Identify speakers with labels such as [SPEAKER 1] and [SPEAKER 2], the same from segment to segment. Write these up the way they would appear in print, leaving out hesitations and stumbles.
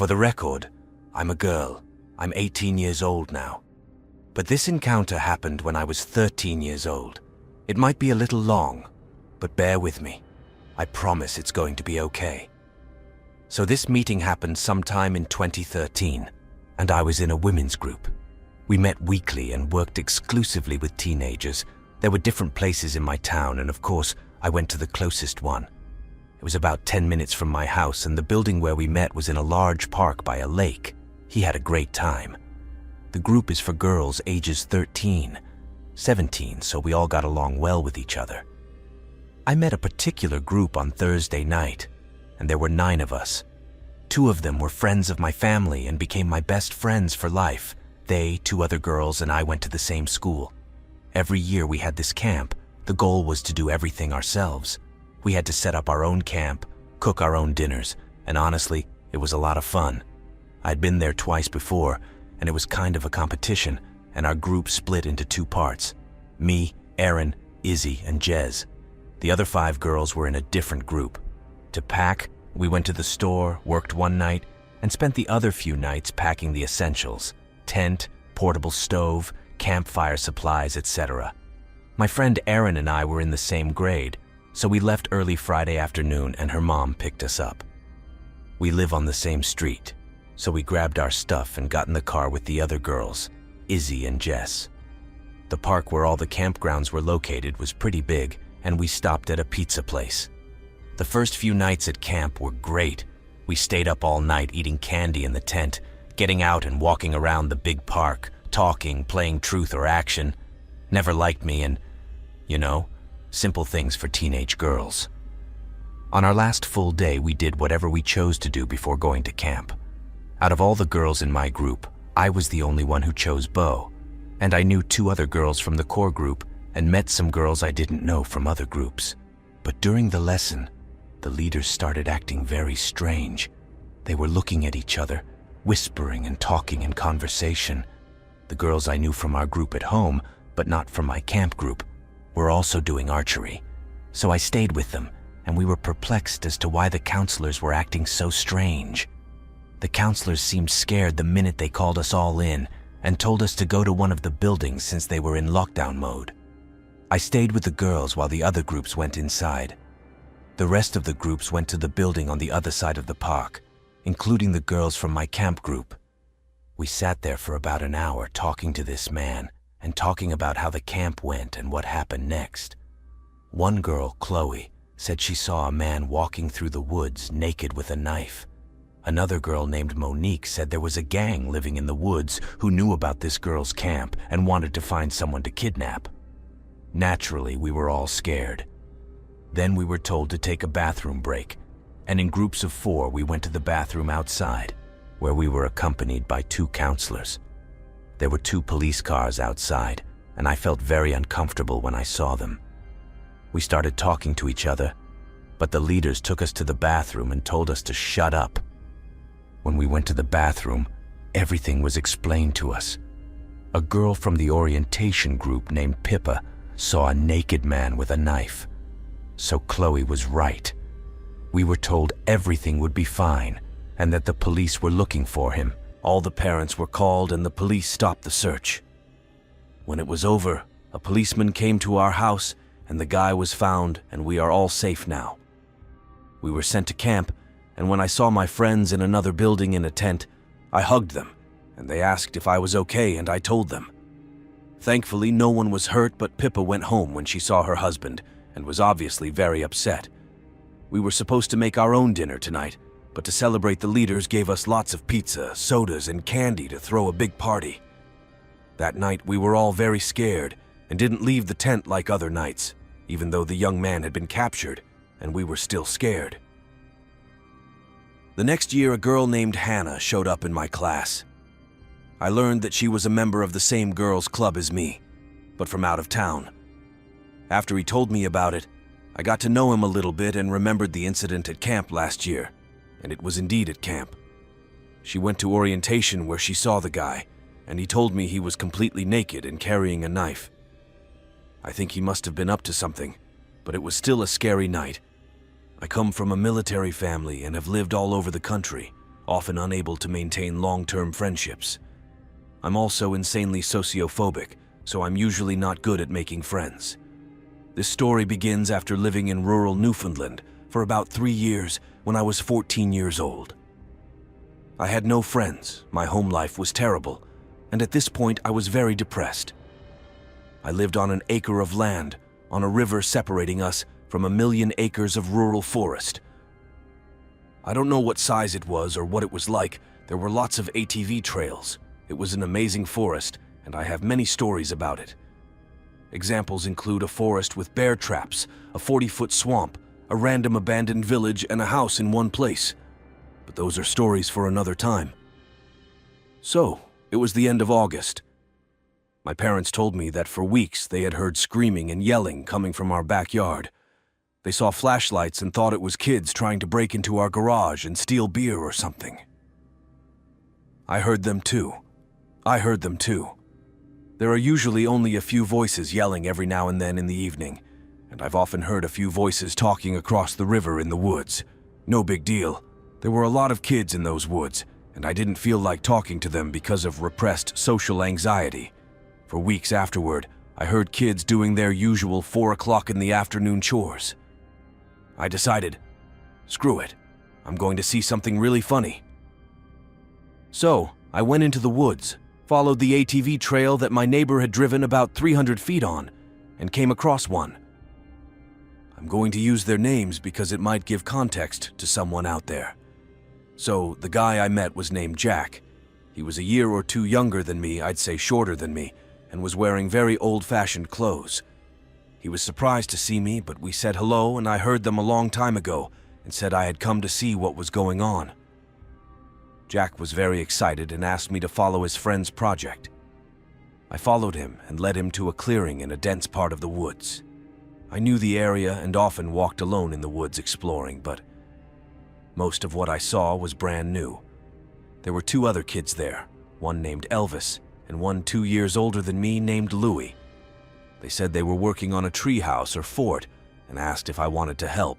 [SPEAKER 1] For the record, I'm a girl. I'm 18 years old now. But this encounter happened when I was 13 years old. It might be a little long, but bear with me. I promise it's going to be okay. So this meeting happened sometime in 2013, and I was in a women's group. We met weekly and worked exclusively with teenagers. There were different places in my town, and of course, I went to the closest one. It was about 10 minutes from my house, and the building where we met was in a large park by a lake. He had a great time. The group is for girls ages 13, 17, so we all got along well with each other. I met a particular group on Thursday night, and there were 9 of us. 2 of them were friends of my family and became my best friends for life. They, 2 other girls, and I went to the same school. Every year we had this camp. The goal was to do everything ourselves. We had to set up our own camp, cook our own dinners, and honestly, it was a lot of fun. I'd been there twice before, and it was kind of a competition, and our group split into 2 parts. Me, Erin, Izzy, and Jez. The other 5 girls were in a different group. To pack, we went to the store, worked one night, and spent the other few nights packing the essentials: tent, portable stove, campfire supplies, etc. My friend Erin and I were in the same grade, so we left early Friday afternoon and her mom picked us up. We live on the same street, so we grabbed our stuff and got in the car with the other girls, Izzy and Jess. The park where all the campgrounds were located was pretty big, and we stopped at a pizza place. The first few nights at camp were great. We stayed up all night eating candy in the tent, getting out and walking around the big park, talking, playing truth or action. Never liked me and, simple things for teenage girls. On our last full day, we did whatever we chose to do before going to camp. Out of all the girls in my group, I was the only one who chose bow, and I knew 2 other girls from the core group and met some girls I didn't know from other groups. But during the lesson, the leaders started acting very strange. They were looking at each other, whispering and talking in conversation. The girls I knew from our group at home, but not from my camp group, were also doing archery. So I stayed with them, and we were perplexed as to why the counselors were acting so strange. The counselors seemed scared the minute they called us all in and told us to go to one of the buildings since they were in lockdown mode. I stayed with the girls while the other groups went inside. The rest of the groups went to the building on the other side of the park, including the girls from my camp group. We sat there for about an hour talking to this man and talking about how the camp went and what happened next. One girl, Chloe, said she saw a man walking through the woods naked with a knife. Another girl named Monique said there was a gang living in the woods who knew about this girl's camp and wanted to find someone to kidnap. Naturally, we were all scared. Then we were told to take a bathroom break, and in groups of 4 we went to the bathroom outside, where we were accompanied by 2 counselors. There were 2 police cars outside, and I felt very uncomfortable when I saw them. We started talking to each other, but the leaders took us to the bathroom and told us to shut up. When we went to the bathroom, everything was explained to us. A girl from the orientation group named Pippa saw a naked man with a knife. So Chloe was right. We were told everything would be fine and that the police were looking for him. All the parents were called and the police stopped the search. When it was over, a policeman came to our house and the guy was found, and we are all safe now. We were sent to camp, and when I saw my friends in another building in a tent, I hugged them, and they asked if I was okay, and I told them. Thankfully, no one was hurt, but Pippa went home when she saw her husband and was obviously very upset. We were supposed to make our own dinner tonight, but to celebrate, the leaders gave us lots of pizza, sodas, and candy to throw a big party. That night, we were all very scared and didn't leave the tent like other nights, even though the young man had been captured, and we were still scared. The next year, a girl named Hannah showed up in my class. I learned that she was a member of the same girls' club as me, but from out of town. After he told me about it, I got to know him a little bit and remembered the incident at camp last year, and it was indeed at camp. She went to orientation where she saw the guy, and he told me he was completely naked and carrying a knife. I think he must have been up to something, but it was still a scary night. I come from a military family and have lived all over the country, often unable to maintain long-term friendships. I'm also insanely sociophobic, so I'm usually not good at making friends. This story begins after living in rural Newfoundland for about 3 years when I was 14 years old. I had no friends, my home life was terrible, and at this point I was very depressed. I lived on an acre of land, on a river separating us from 1,000,000 acres of rural forest. I don't know what size it was or what it was like. There were lots of ATV trails. It was an amazing forest, and I have many stories about it. Examples include a forest with bear traps, a 40-foot swamp, a random abandoned village, and a house in one place. But those are stories for another time. So, it was the end of August. My parents told me that for weeks they had heard screaming and yelling coming from our backyard. They saw flashlights and thought it was kids trying to break into our garage and steal beer or something. I heard them too. There are usually only a few voices yelling every now and then in the evening, and I've often heard a few voices talking across the river in the woods. No big deal. There were a lot of kids in those woods, and I didn't feel like talking to them because of repressed social anxiety. For weeks afterward, I heard kids doing their usual 4 o'clock in the afternoon chores. I decided, screw it, I'm going to see something really funny. So, I went into the woods, followed the ATV trail that my neighbor had driven about 300 feet on, and came across one. I'm going to use their names because it might give context to someone out there. So, the guy I met was named Jack. He was a year or two younger than me, I'd say shorter than me, and was wearing very old-fashioned clothes. He was surprised to see me, but we said hello, and I heard them a long time ago and said I had come to see what was going on. Jack was very excited and asked me to follow his friend's project. I followed him and led him to a clearing in a dense part of the woods. I knew the area and often walked alone in the woods exploring, but most of what I saw was brand new. There were 2 other kids there, one named Elvis and one 2 years older than me named Louie. They said they were working on a tree house or fort and asked if I wanted to help.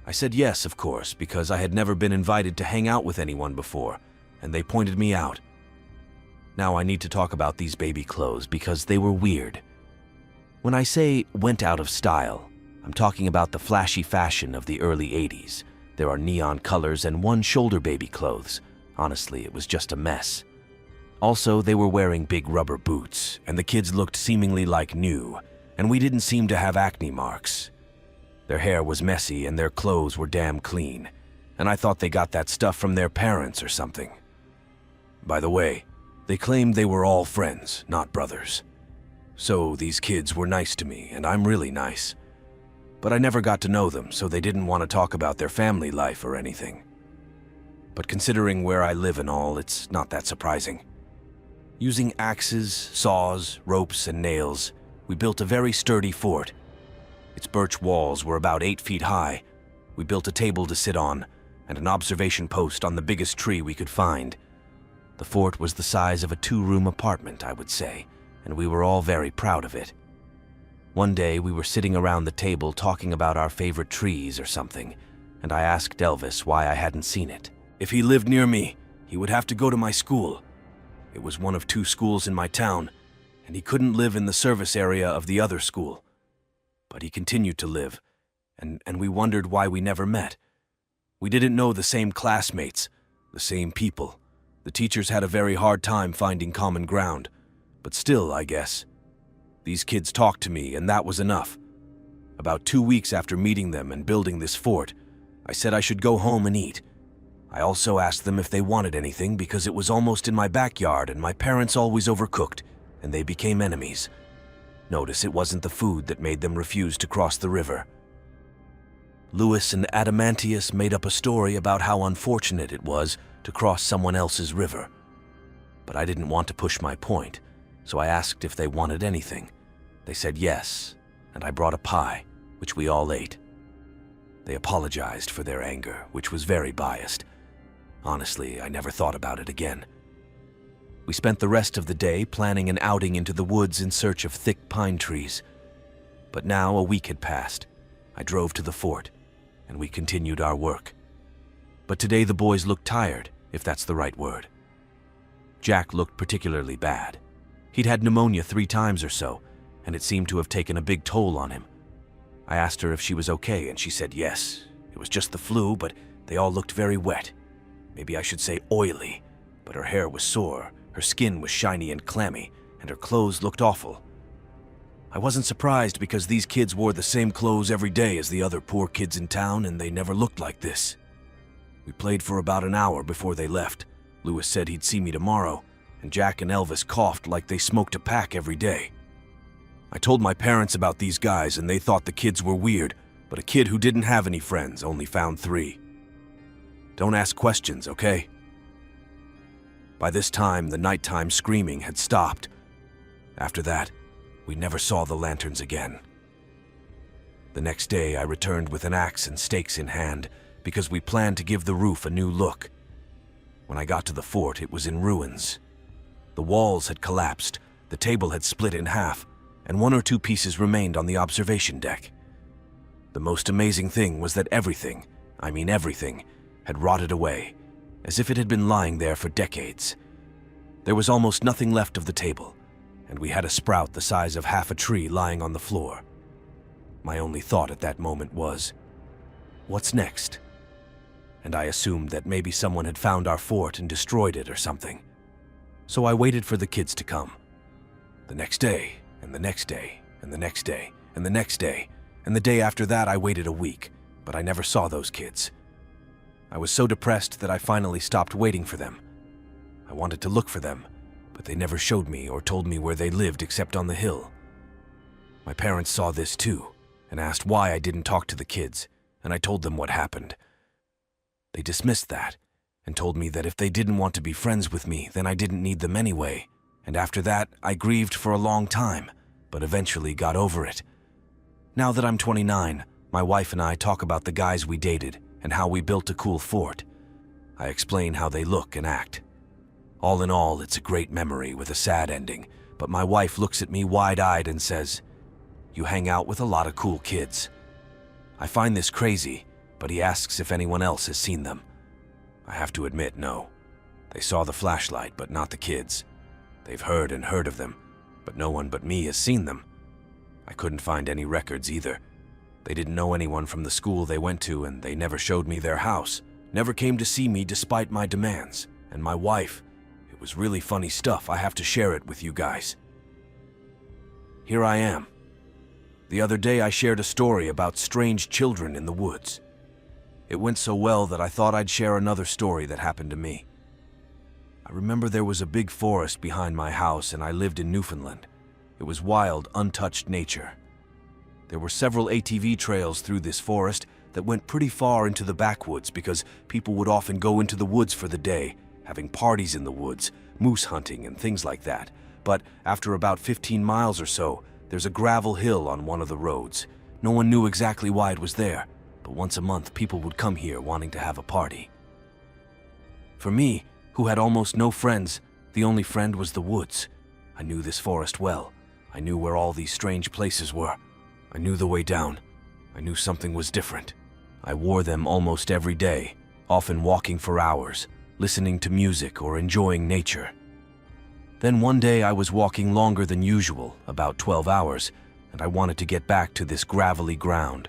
[SPEAKER 1] I said yes, of course, because I had never been invited to hang out with anyone before, and they pointed me out. Now I need to talk about these baby clothes because they were weird. When I say went out of style, I'm talking about the flashy fashion of the early 80s. There are neon colors and one-shoulder baby clothes. Honestly, it was just a mess. Also, they were wearing big rubber boots, and the kids looked seemingly like new, and we didn't seem to have acne marks. Their hair was messy and their clothes were damn clean, and I thought they got that stuff from their parents or something. By the way, they claimed they were all friends, not brothers. So these kids were nice to me, and I'm really nice. But I never got to know them, so they didn't want to talk about their family life or anything. But considering where I live and all, it's not that surprising. Using axes, saws, ropes, and nails, we built a very sturdy fort. Its birch walls were about 8 feet high. We built a table to sit on, and an observation post on the biggest tree we could find. The fort was the size of a 2-room apartment, I would say, and we were all very proud of it. One day we were sitting around the table talking about our favorite trees or something, and I asked Elvis why I hadn't seen it. If he lived near me, he would have to go to my school. It was one of 2 schools in my town, and he couldn't live in the service area of the other school. But he continued to live, and we wondered why we never met. We didn't know the same classmates, the same people. The teachers had a very hard time finding common ground, but still, I guess. These kids talked to me, and that was enough. About 2 weeks after meeting them and building this fort, I said I should go home and eat. I also asked them if they wanted anything because it was almost in my backyard and my parents always overcooked, and they became enemies. Notice it wasn't the food that made them refuse to cross the river. Louis and Adamantius made up a story about how unfortunate it was to cross someone else's river. But I didn't want to push my point, so I asked if they wanted anything. They said yes, and I brought a pie, which we all ate. They apologized for their anger, which was very biased. Honestly, I never thought about it again. We spent the rest of the day planning an outing into the woods in search of thick pine trees. But now a week had passed. I drove to the fort, and we continued our work. but today the boys looked tired, if that's the right word. Jack looked particularly bad. He'd had pneumonia 3 times or so, and it seemed to have taken a big toll on him. I asked her if she was okay, and she said yes. It was just the flu, but they all looked very wet. Maybe I should say oily, but her hair was sore, her skin was shiny and clammy, and her clothes looked awful. I wasn't surprised because these kids wore the same clothes every day as the other poor kids in town, and they never looked like this. We played for about an hour before they left. Lewis said he'd see me tomorrow, and Jack and Elvis coughed like they smoked a pack every day. I told my parents about these guys, and they thought the kids were weird, but a kid who didn't have any friends only found 3. Don't ask questions, okay? By this time, the nighttime screaming had stopped. After that, we never saw the lanterns again. The next day, I returned with an axe and stakes in hand because we planned to give the roof a new look. When I got to the fort, it was in ruins. The walls had collapsed, the table had split in half, and 1 or 2 pieces remained on the observation deck. The most amazing thing was that everything, I mean everything, had rotted away, as if it had been lying there for decades. There was almost nothing left of the table, and we had a sprout the size of half a tree lying on the floor. My only thought at that moment was, what's next? And I assumed that maybe someone had found our fort and destroyed it or something. So I waited for the kids to come. The next day, and the next day, and the next day, and the next day, and the day after that I waited a week, but I never saw those kids. I was so depressed that I finally stopped waiting for them. I wanted to look for them, but they never showed me or told me where they lived except on the hill. My parents saw this too, and asked why I didn't talk to the kids, and I told them what happened. They dismissed that, and told me that if they didn't want to be friends with me, then I didn't need them anyway, and after that, I grieved for a long time, but eventually got over it. Now that I'm 29, my wife and I talk about the guys we dated and how we built a cool fort. I explain how they look and act. All in all, it's a great memory with a sad ending, but my wife looks at me wide-eyed and says, "You hang out with a lot of cool kids." I find this crazy, but he asks if anyone else has seen them. I have to admit, no. They saw the flashlight, but not the kids. They've heard and heard of them, but no one but me has seen them. I couldn't find any records either. They didn't know anyone from the school they went to, and they never showed me their house, never came to see me despite my demands. And my wife, it was really funny stuff. I have to share it with you guys. Here I am. The other day I shared a story about strange children in the woods. It went so well that I thought I'd share another story that happened to me. I remember there was a big forest behind my house, and I lived in Newfoundland. It was wild, untouched nature. There were several ATV trails through this forest that went pretty far into the backwoods because people would often go into the woods for the day, having parties in the woods, moose hunting and things like that. But after about 15 miles or so, there's a gravel hill on one of the roads. No one knew exactly why it was there, but once a month people would come here wanting to have a party. For me, who had almost no friends, the only friend was the woods. I knew this forest well. I knew where all these strange places were. I knew the way down. I knew something was different. I wore them almost every day, often walking for hours, listening to music or enjoying nature. Then one day I was walking longer than usual, about 12 hours, and I wanted to get back to this gravelly ground.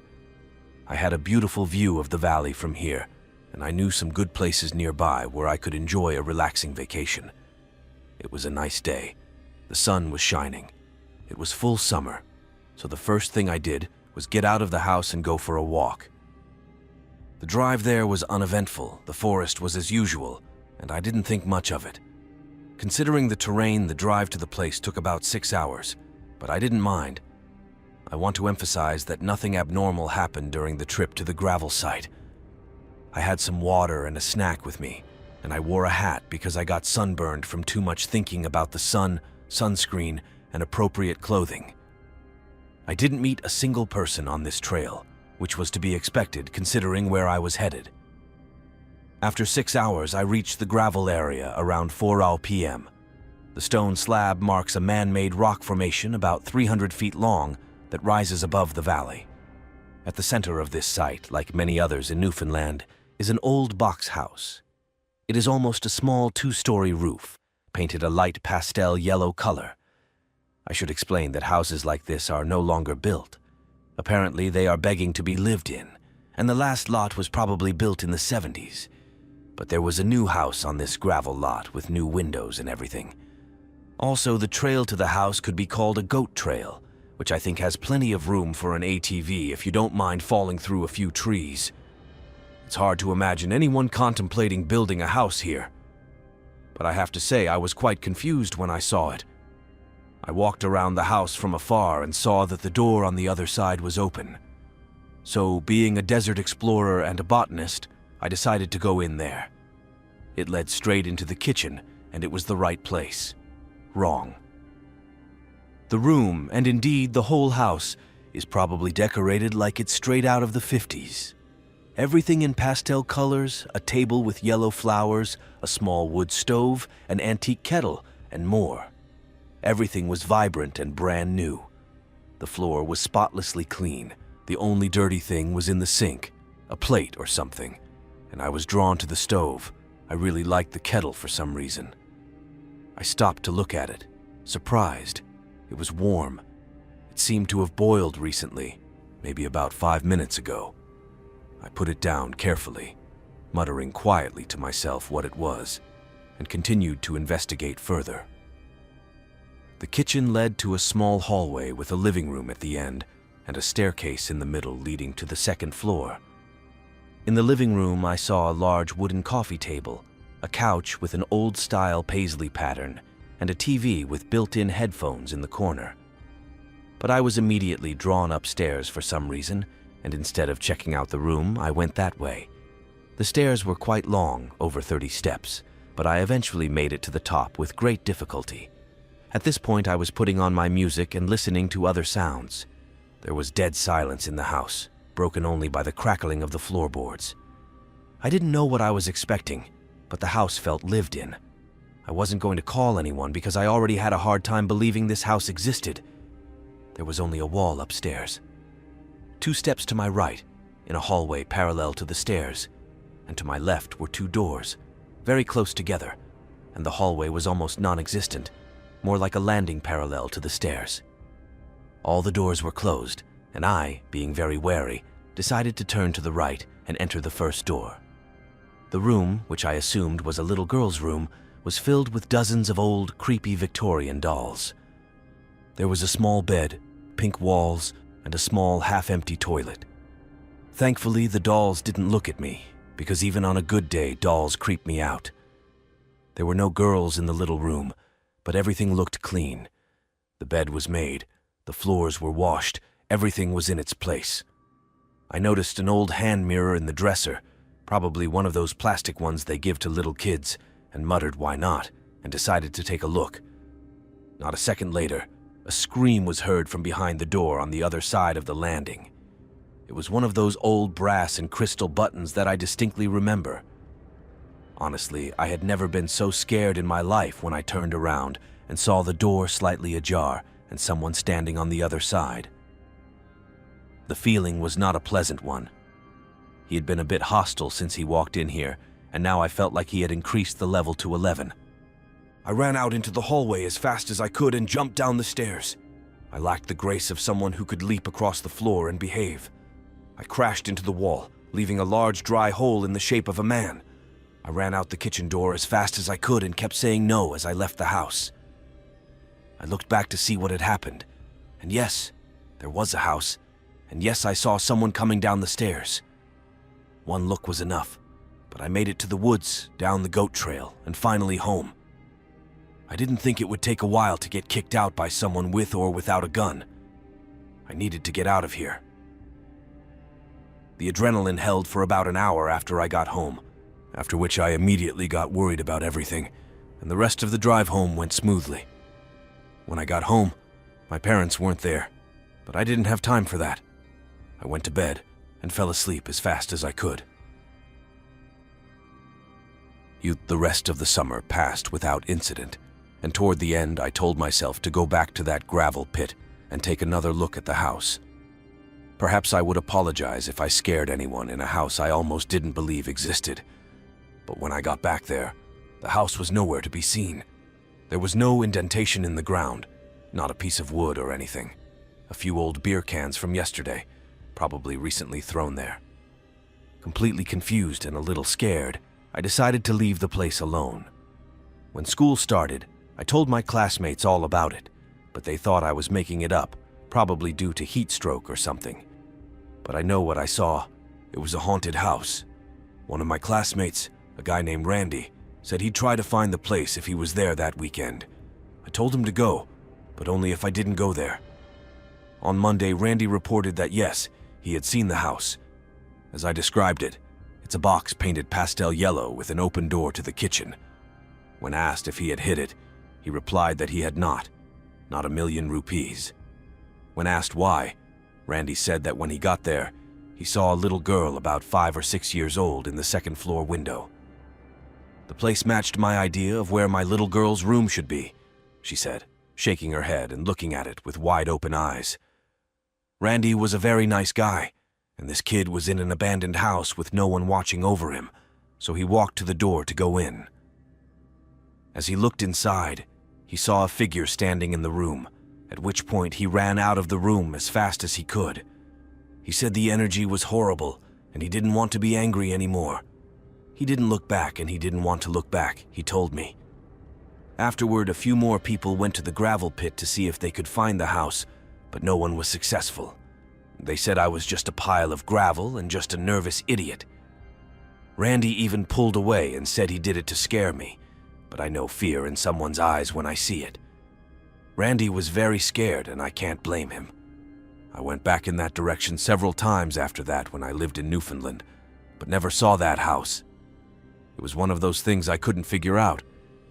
[SPEAKER 1] I had a beautiful view of the valley from here, and I knew some good places nearby where I could enjoy a relaxing vacation. It was a nice day. The sun was shining. It was full summer, so the first thing I did was get out of the house and go for a walk. The drive there was uneventful, the forest was as usual, and I didn't think much of it. Considering the terrain, the drive to the place took about 6 hours, but I didn't mind. I want to emphasize that nothing abnormal happened during the trip to the gravel site. I had some water and a snack with me, and I wore a hat because I got sunburned from too much thinking about the sun, sunscreen, and appropriate clothing. I didn't meet a single person on this trail, which was to be expected considering where I was headed. After 6 hours, I reached the gravel area around 4 p.m. The stone slab marks a man-made rock formation about 300 feet long that rises above the valley. At the center of this site, like many others in Newfoundland, is an old box house. It is almost a small two-story roof, painted a light pastel yellow color. I should explain that houses like this are no longer built. Apparently, they are begging to be lived in, and the last lot was probably built in the 70s. But there was a new house on this gravel lot with new windows and everything. Also, the trail to the house could be called a goat trail, which I think has plenty of room for an ATV if you don't mind falling through a few trees. It's hard to imagine anyone contemplating building a house here. But I have to say I was quite confused when I saw it. I walked around the house from afar and saw that the door on the other side was open. So, being a desert explorer and a botanist, I decided to go in there. It led straight into the kitchen, and it was the right place. Wrong. The room, and indeed the whole house, is probably decorated like it's straight out of the 50s. Everything in pastel colors, a table with yellow flowers, a small wood stove, an antique kettle, and more. Everything was vibrant and brand new. The floor was spotlessly clean. The only dirty thing was in the sink, a plate or something, and I was drawn to the stove. I really liked the kettle for some reason. I stopped to look at it, surprised. It was warm. It seemed to have boiled recently, maybe about 5 minutes ago. I put it down carefully, muttering quietly to myself what it was, and continued to investigate further. The kitchen led to a small hallway with a living room at the end and a staircase in the middle leading to the second floor. In the living room, I saw a large wooden coffee table, a couch with an old-style paisley pattern, and a TV with built-in headphones in the corner. But I was immediately drawn upstairs for some reason, and instead of checking out the room, I went that way. The stairs were quite long, over 30 steps, but I eventually made it to the top with great difficulty. At this point, I was putting on my music and listening to other sounds. There was dead silence in the house, broken only by the crackling of the floorboards. I didn't know what I was expecting, but the house felt lived in. I wasn't going to call anyone because I already had a hard time believing this house existed. There was only a wall upstairs. 2 steps to my right, in a hallway parallel to the stairs, and to my left were 2 doors, very close together, and the hallway was almost non-existent, more like a landing parallel to the stairs. All the doors were closed, and I, being very wary, decided to turn to the right and enter the first door. The room, which I assumed was a little girl's room, was filled with dozens of old, creepy Victorian dolls. There was a small bed, pink walls, and a small, half-empty toilet. Thankfully, the dolls didn't look at me, because even on a good day, dolls creep me out. There were no girls in the little room, but everything looked clean. The bed was made, the floors were washed, everything was in its place. I noticed an old hand mirror in the dresser, probably one of those plastic ones they give to little kids, and muttered why not, and decided to take a look. Not a second later, a scream was heard from behind the door on the other side of the landing. It was one of those old brass and crystal buttons that I distinctly remember. Honestly, I had never been so scared in my life when I turned around and saw the door slightly ajar and someone standing on the other side. The feeling was not a pleasant one. He had been a bit hostile since he walked in here, and now I felt like he had increased the level to 11. I ran out into the hallway as fast as I could and jumped down the stairs. I lacked the grace of someone who could leap across the floor and behave. I crashed into the wall, leaving a large dry hole in the shape of a man. I ran out the kitchen door as fast as I could and kept saying no as I left the house. I looked back to see what had happened, and yes, there was a house, and yes, I saw someone coming down the stairs. One look was enough, but I made it to the woods, down the goat trail, and finally home. I didn't think it would take a while to get kicked out by someone with or without a gun. I needed to get out of here. The adrenaline held for about an hour after I got home, after which I immediately got worried about everything, and the rest of the drive home went smoothly. When I got home, my parents weren't there, but I didn't have time for that. I went to bed and fell asleep as fast as I could. The rest of the summer passed without incident, and toward the end I told myself to go back to that gravel pit and take another look at the house. Perhaps I would apologize if I scared anyone in a house I almost didn't believe existed. But when I got back there, the house was nowhere to be seen. There was no indentation in the ground, not a piece of wood or anything. A few old beer cans from yesterday, probably recently thrown there. Completely confused and a little scared, I decided to leave the place alone. When school started, I told my classmates all about it, but they thought I was making it up, probably due to heat stroke or something. But I know what I saw. It was a haunted house. One of my classmates, a guy named Randy, said he'd try to find the place if he was there that weekend. I told him to go, but only if I didn't go there. On Monday, Randy reported that yes, he had seen the house. As I described it, it's a box painted pastel yellow with an open door to the kitchen. When asked if he had hid it, he replied that he had not ₹1,000,000. When asked why, Randy said that when he got there, he saw a little girl about 5 or 6 years old in the second-floor window. The place matched my idea of where my little girl's room should be, she said, shaking her head and looking at it with wide-open eyes. Randy was a very nice guy, and this kid was in an abandoned house with no one watching over him, so he walked to the door to go in. As he looked inside, he saw a figure standing in the room, at which point he ran out of the room as fast as he could. He said the energy was horrible, and he didn't want to be angry anymore. He didn't look back, and he didn't want to look back, he told me. Afterward, a few more people went to the gravel pit to see if they could find the house, but no one was successful. They said I was just a pile of gravel and just a nervous idiot. Randy even pulled away and said he did it to scare me, but I know fear in someone's eyes when I see it. Randy was very scared, and I can't blame him. I went back in that direction several times after that when I lived in Newfoundland, but never saw that house. It was one of those things I couldn't figure out,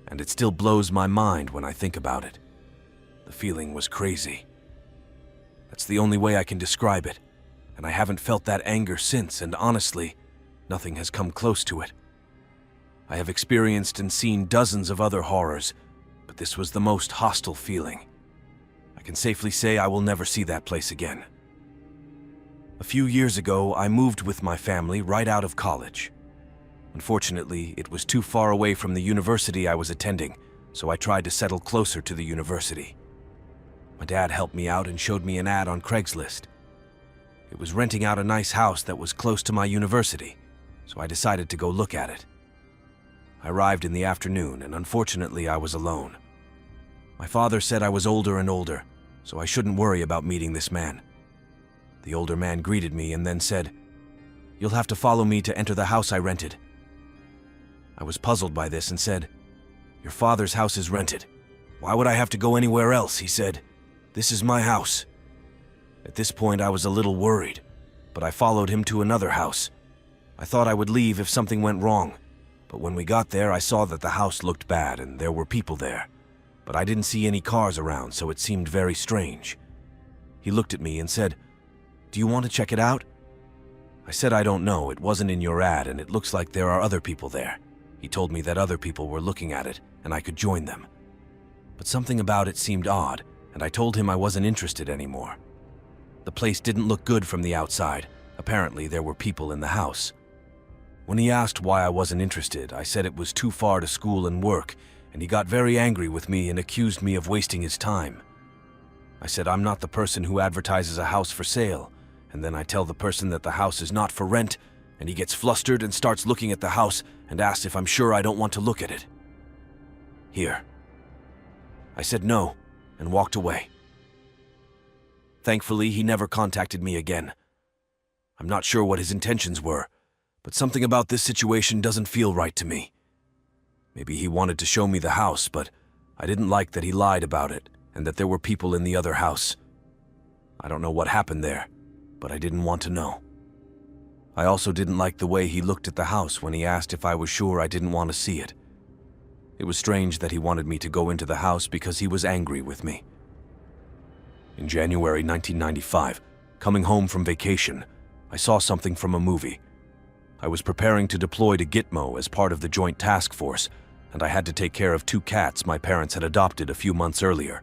[SPEAKER 1] and it still blows my mind when I think about it. The feeling was crazy. That's the only way I can describe it, and I haven't felt that anger since, and honestly, nothing has come close to it. I have experienced and seen dozens of other horrors, but this was the most hostile feeling. I can safely say I will never see that place again. A few years ago, I moved with my family right out of college. Unfortunately, it was too far away from the university I was attending, so I tried to settle closer to the university. My dad helped me out and showed me an ad on Craigslist. It was renting out a nice house that was close to my university, so I decided to go look at it. I arrived in the afternoon, and unfortunately I was alone. My father said I was older and older, so I shouldn't worry about meeting this man. The older man greeted me and then said, "You'll have to follow me to enter the house I rented." I was puzzled by this and said, "Your father's house is rented. Why would I have to go anywhere else?" He said, "This is my house." At this point I was a little worried, but I followed him to another house. I thought I would leave if something went wrong, but when we got there I saw that the house looked bad and there were people there, but I didn't see any cars around, so it seemed very strange. He looked at me and said, "Do you want to check it out?" I said I don't know, it wasn't in your ad and it looks like there are other people there. He told me that other people were looking at it and I could join them. But something about it seemed odd, and I told him I wasn't interested anymore. The place didn't look good from the outside. Apparently there were people in the house. When he asked why I wasn't interested, I said it was too far to school and work, and he got very angry with me and accused me of wasting his time. I said I'm not the person who advertises a house for sale, and then I tell the person that the house is not for rent, and he gets flustered and starts looking at the house and asks if I'm sure I don't want to look at it. Here. I said no and walked away. Thankfully, he never contacted me again. I'm not sure what his intentions were, but something about this situation doesn't feel right to me. Maybe he wanted to show me the house, but I didn't like that he lied about it and that there were people in the other house. I don't know what happened there, but I didn't want to know. I also didn't like the way he looked at the house when he asked if I was sure I didn't want to see it. It was strange that he wanted me to go into the house because he was angry with me. In January 1995, coming home from vacation, I saw something from a movie. I was preparing to deploy to Gitmo as part of the Joint Task Force, and I had to take care of 2 cats my parents had adopted a few months earlier.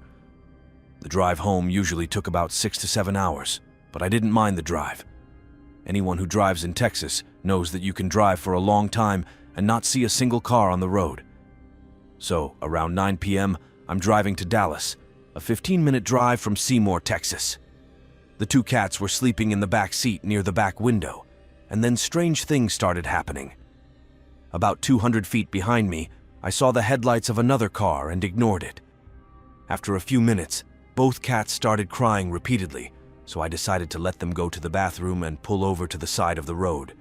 [SPEAKER 1] The drive home usually took about 6 to 7 hours, but I didn't mind the drive. Anyone who drives in Texas knows that you can drive for a long time and not see a single car on the road. So, around 9 p.m., I'm driving to Dallas, a 15-minute drive from Seymour, Texas. The two cats were sleeping in the back seat near the back window, and then strange things started happening. About 200 feet behind me, I saw the headlights of another car and ignored it. After a few minutes, both cats started crying repeatedly, so I decided to let them go to the bathroom and pull over to the side of the road.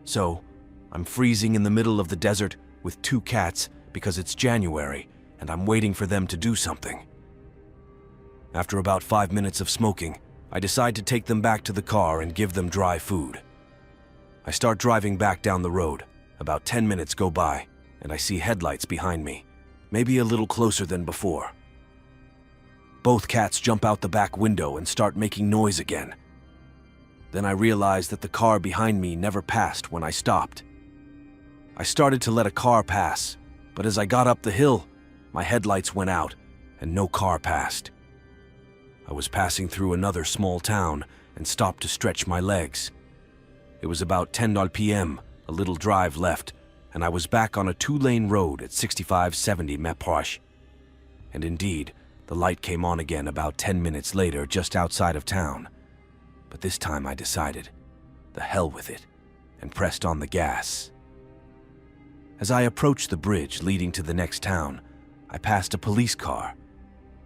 [SPEAKER 1] So, I'm freezing in the middle of the desert with two cats because it's January and I'm waiting for them to do something. After about 5 minutes of smoking, I decide to take them back to the car and give them dry food. I start driving back down the road. About 10 minutes go by, and I see headlights behind me, maybe a little closer than before. Both cats jump out the back window and start making noise again. Then I realize that the car behind me never passed when I stopped. I started to let a car pass, but as I got up the hill, my headlights went out and no car passed. I was passing through another small town and stopped to stretch my legs. It was about 10 p.m., a little drive left, and I was back on a 2-lane road at 6570 Meposh. And indeed, the light came on again about 10 minutes later just outside of town. But this time I decided, the hell with it, and pressed on the gas. As I approached the bridge leading to the next town, I passed a police car.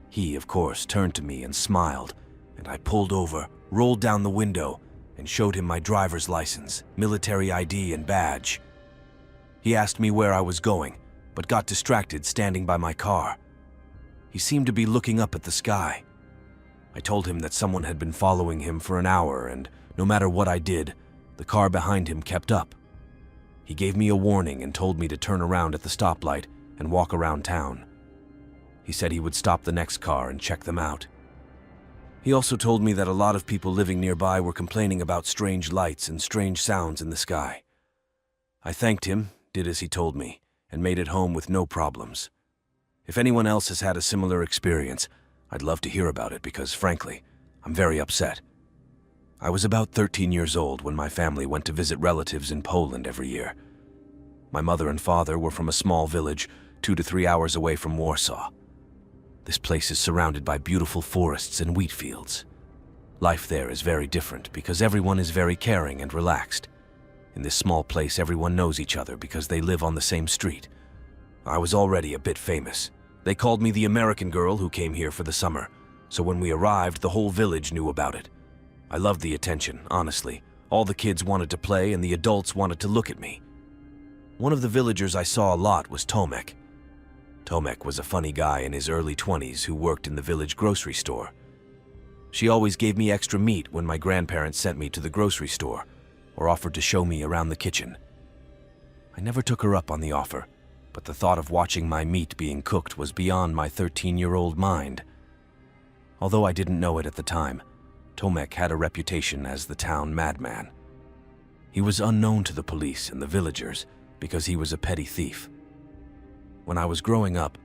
[SPEAKER 1] He, of course, turned to me and smiled, and I pulled over, rolled down the window, and showed him my driver's license, military ID, and badge. He asked me where I was going, but got distracted standing by my car. He seemed to be looking up at the sky. I told him that someone had been following him for an hour, and no matter what I did, the car behind him kept up. He gave me a warning and told me to turn around at the stoplight and walk around town. He said he would stop the next car and check them out. He also told me that a lot of people living nearby were complaining about strange lights and strange sounds in the sky. I thanked him, did as he told me, and made it home with no problems. If anyone else has had a similar experience, I'd love to hear about it because, frankly, I'm very upset. I was about 13 years old when my family went to visit relatives in Poland every year. My mother and father were from a small village 2 to 3 hours away from Warsaw. This place is surrounded by beautiful forests and wheat fields. Life there is very different because everyone is very caring and relaxed. In this small place, everyone knows each other because they live on the same street. I was already a bit famous. They called me the American girl who came here for the summer, so when we arrived, the whole village knew about it. I loved the attention, honestly. All the kids wanted to play and the adults wanted to look at me. One of the villagers I saw a lot was Tomek. Tomek was a funny guy in his early 20s who worked in the village grocery store. She always gave me extra meat when my grandparents sent me to the grocery store, or offered to show me around the kitchen. I never took her up on the offer, but the thought of watching my meat being cooked was beyond my 13-year-old mind. Although I didn't know it at the time, Tomek had a reputation as the town madman. He was unknown to the police and the villagers because he was a petty thief. When I was growing up,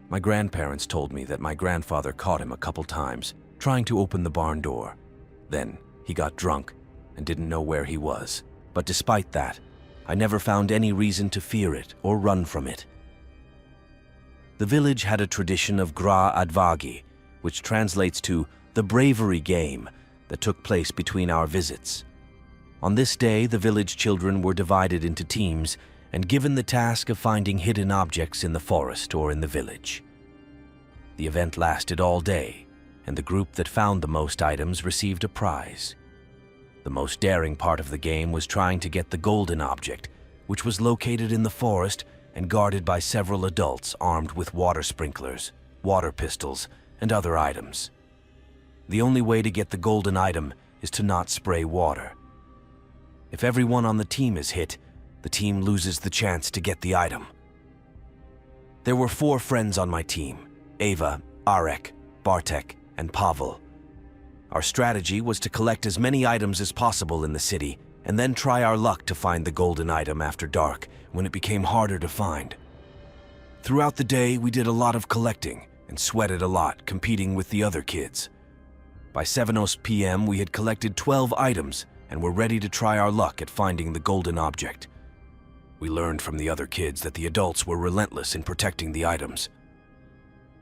[SPEAKER 1] my grandparents told me that my grandfather caught him a couple times trying to open the barn door. Then he got drunk and didn't know where he was. But despite that, I never found any reason to fear it or run from it. The village had a tradition of Gra Advagi, which translates to the bravery game that took place between our visits. On this day, the village children were divided into teams and given the task of finding hidden objects in the forest or in the village. The event lasted all day, and the group that found the most items received a prize. The most daring part of the game was trying to get the golden object, which was located in the forest and guarded by several adults armed with water sprinklers, water pistols, and other items. The only way to get the golden item is to not spray water. If everyone on the team is hit, the team loses the chance to get the item. There were 4 friends on my team: Ava, Arek, Bartek, and Pavel. Our strategy was to collect as many items as possible in the city and then try our luck to find the golden item after dark when it became harder to find. Throughout the day, we did a lot of collecting and sweated a lot competing with the other kids. By 7:00 p.m., we had collected 12 items and were ready to try our luck at finding the golden object. We learned from the other kids that the adults were relentless in protecting the items.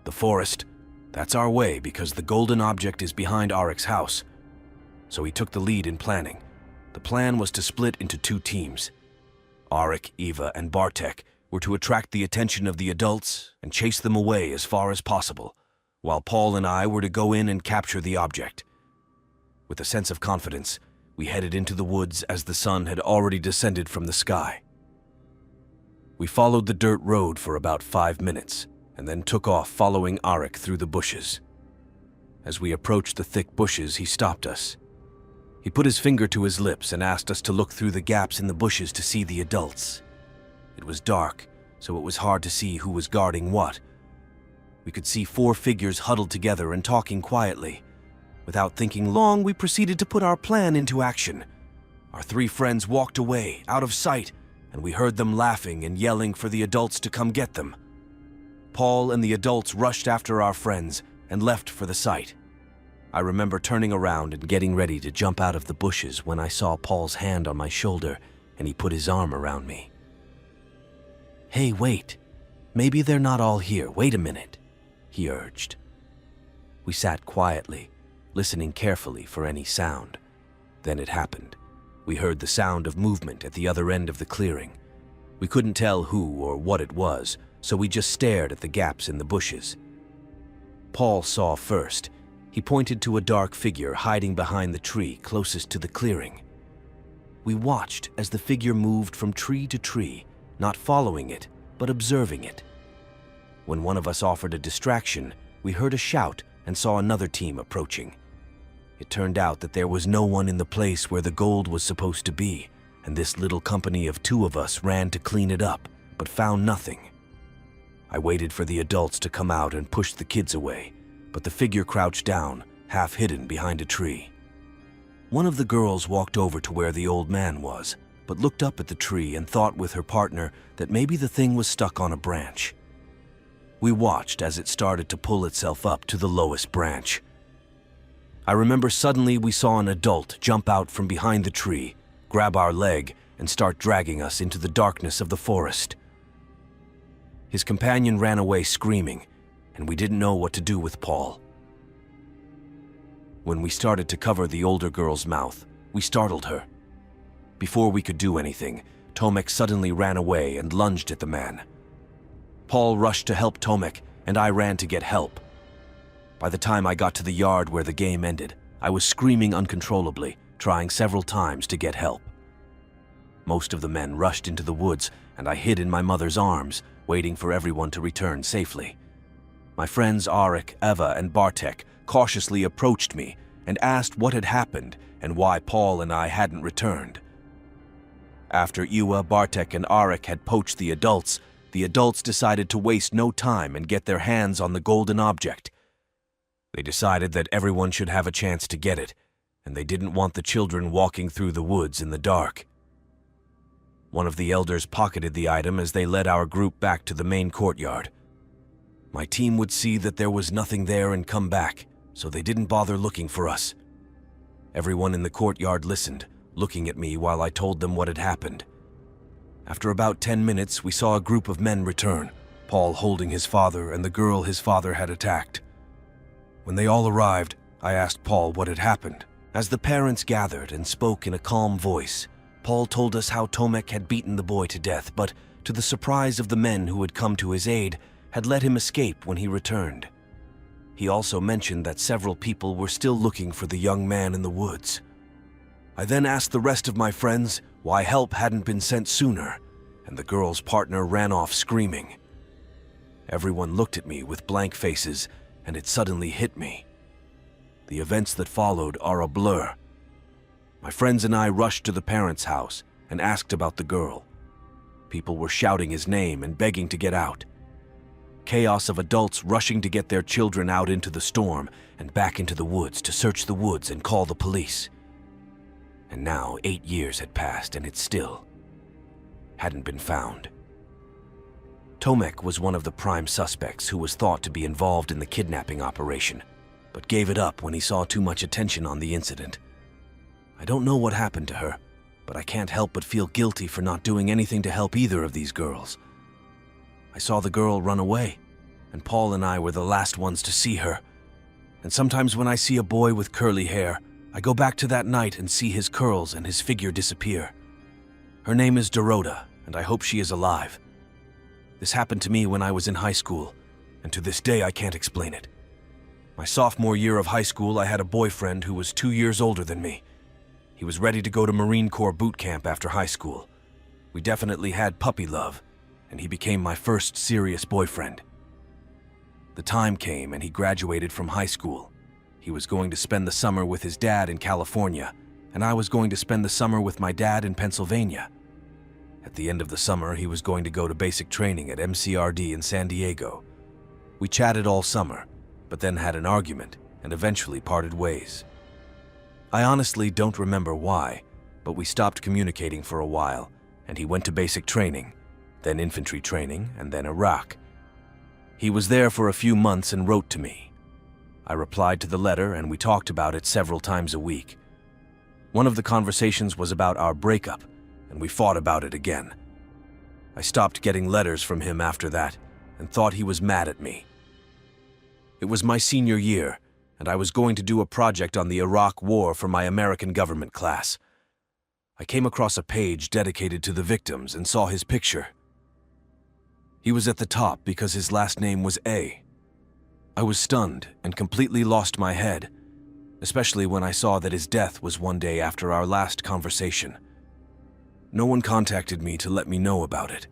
[SPEAKER 1] The forest, that's our way because the golden object is behind Arik's house. So he took the lead in planning. The plan was to split into 2 teams. Arik, Eva, and Bartek were to attract the attention of the adults and chase them away as far as possible, while Paul and I were to go in and capture the object. With a sense of confidence, we headed into the woods as the sun had already descended from the sky. We followed the dirt road for about 5 minutes and then took off following Arik through the bushes. As we approached the thick bushes, he stopped us. He put his finger to his lips and asked us to look through the gaps in the bushes to see the adults. It was dark, so it was hard to see who was guarding what. We could see 4 figures huddled together and talking quietly. Without thinking long, we proceeded to put our plan into action. Our 3 friends walked away, out of sight, and we heard them laughing and yelling for the adults to come get them. Paul and the adults rushed after our friends and left for the site. I remember turning around and getting ready to jump out of the bushes when I saw Paul's hand on my shoulder and he put his arm around me. "Hey, wait. Maybe they're not all here. Wait a minute," he urged. We sat quietly, listening carefully for any sound. Then it happened. We heard the sound of movement at the other end of the clearing. We couldn't tell who or what it was, so we just stared at the gaps in the bushes. Paul saw first. He pointed to a dark figure hiding behind the tree closest to the clearing. We watched as the figure moved from tree to tree, not following it, but observing it. When one of us offered a distraction, we heard a shout and saw another team approaching. It turned out that there was no one in the place where the gold was supposed to be, and this little company of 2 of us ran to clean it up, but found nothing. I waited for the adults to come out and push the kids away, but the figure crouched down, half hidden behind a tree. One of the girls walked over to where the old man was, but looked up at the tree and thought with her partner that maybe the thing was stuck on a branch. We watched as it started to pull itself up to the lowest branch. I remember suddenly we saw an adult jump out from behind the tree, grab our leg, and start dragging us into the darkness of the forest. His companion ran away screaming, and we didn't know what to do with Paul. When we started to cover the older girl's mouth, we startled her. Before we could do anything, Tomek suddenly ran away and lunged at the man. Paul rushed to help Tomek, and I ran to get help. By the time I got to the yard where the game ended, I was screaming uncontrollably, trying several times to get help. Most of the men rushed into the woods, and I hid in my mother's arms, waiting for everyone to return safely. My friends Arik, Eva, and Bartek cautiously approached me and asked what had happened and why Paul and I hadn't returned. After Eva, Bartek, and Arik had poached the adults decided to waste no time and get their hands on the golden object. They decided that everyone should have a chance to get it, and they didn't want the children walking through the woods in the dark. One of the elders pocketed the item as they led our group back to the main courtyard. My team would see that there was nothing there and come back, so they didn't bother looking for us. Everyone in the courtyard listened, looking at me while I told them what had happened. After about 10 minutes, we saw a group of men return, Paul holding his father and the girl his father had attacked. When they all arrived, I asked Paul what had happened. As the parents gathered and spoke in a calm voice, Paul told us how Tomek had beaten the boy to death, but, to the surprise of the men who had come to his aid, had let him escape when he returned. He also mentioned that several people were still looking for the young man in the woods. I then asked the rest of my friends why help hadn't been sent sooner, and the girl's partner ran off screaming. Everyone looked at me with blank faces, and it suddenly hit me. The events that followed are a blur. My friends and I rushed to the parents' house and asked about the girl. People were shouting his name and begging to get out. Chaos of adults rushing to get their children out into the storm and back into the woods to search the woods and call the police. And now 8 years had passed and it still hadn't been found. Tomek was one of the prime suspects who was thought to be involved in the kidnapping operation.
[SPEAKER 2] but gave it up when he saw too much attention on the incident. I don't know what happened to her, but I can't help but feel guilty for not doing anything to help either of these girls. I saw the girl run away, and Paul and I were the last ones to see her. And sometimes when I see a boy with curly hair, I go back to that night and see his curls and his figure disappear. Her name is Dorota, and I hope she is alive. This happened to me when I was in high school, and to this day I can't explain it. My sophomore year of high school, I had a boyfriend who was 2 years older than me. He was ready to go to Marine Corps boot camp after high school. We definitely had puppy love, and he became my first serious boyfriend. The time came and he graduated from high school. He was going to spend the summer with his dad in California, and I was going to spend the summer with my dad in Pennsylvania. At the end of the summer, he was going to go to basic training at MCRD in San Diego. We chatted all summer, but then had an argument and eventually parted ways. I honestly don't remember why, but we stopped communicating for a while, and he went to basic training, then infantry training, and then Iraq. He was there for a few months and wrote to me. I replied to the letter, and we talked about it several times a week. One of the conversations was about our breakup, and we fought about it again. I stopped getting letters from him after that, and thought he was mad at me. It was my senior year, and I was going to do a project on the Iraq War for my American government class. I came across a page dedicated to the victims and saw his picture. He was at the top because his last name was A. I was stunned and completely lost my head, especially when I saw that his death was one day after our last conversation. No one contacted me to let me know about it.